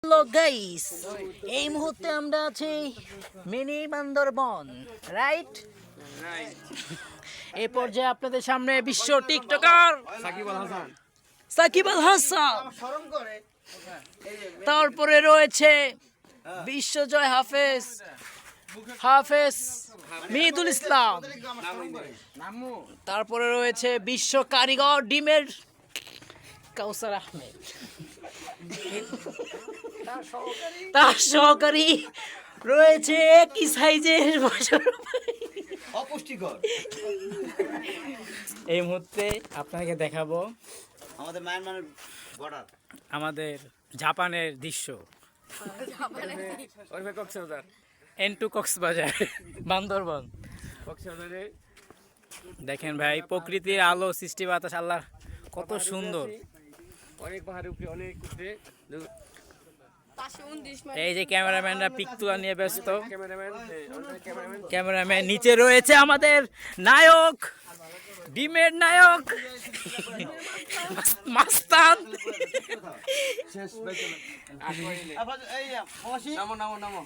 Hello guys, এই মুহূর্তে আমরা আছি মিনি বান্দরবন, রাইট? এই পর্যায়ে আপনাদের সামনে বিশ্ব টিকটকার সাকিব আল হাসান, তারপরে রয়েছে বিশ্বজয় হাফেজ মিহিদুল ইসলাম, তারপরে রয়েছে বিশ্ব কারিগর ডিমের কাউসার আহমেদ, তার সহকারী রয়েছে একই সাইজের অপুষ্টিকর। এই মুহূর্তে আপনাকে দেখাবো আমাদের মায়ানমারের বর্ডার, আমাদের জাপানের দৃশ্য। এন্টু কক্সবাজার, বান্দরবন। দেখেন ভাই, প্রকৃতির আলো, সৃষ্টি বাতাস, আল্লাহ কত সুন্দর। অনেক পাহাড়ের উপরে, অনেক উপরে। এই যে ক্যামেরাম্যানরা পিক তোলা নিয়ে ব্যস্ত। ক্যামেরাম্যান ক্যামেরাম্যান নিচে রয়েছে আমাদের নায়ক, ডিমের নায়ক মাস্তান। নামো নামো নামো।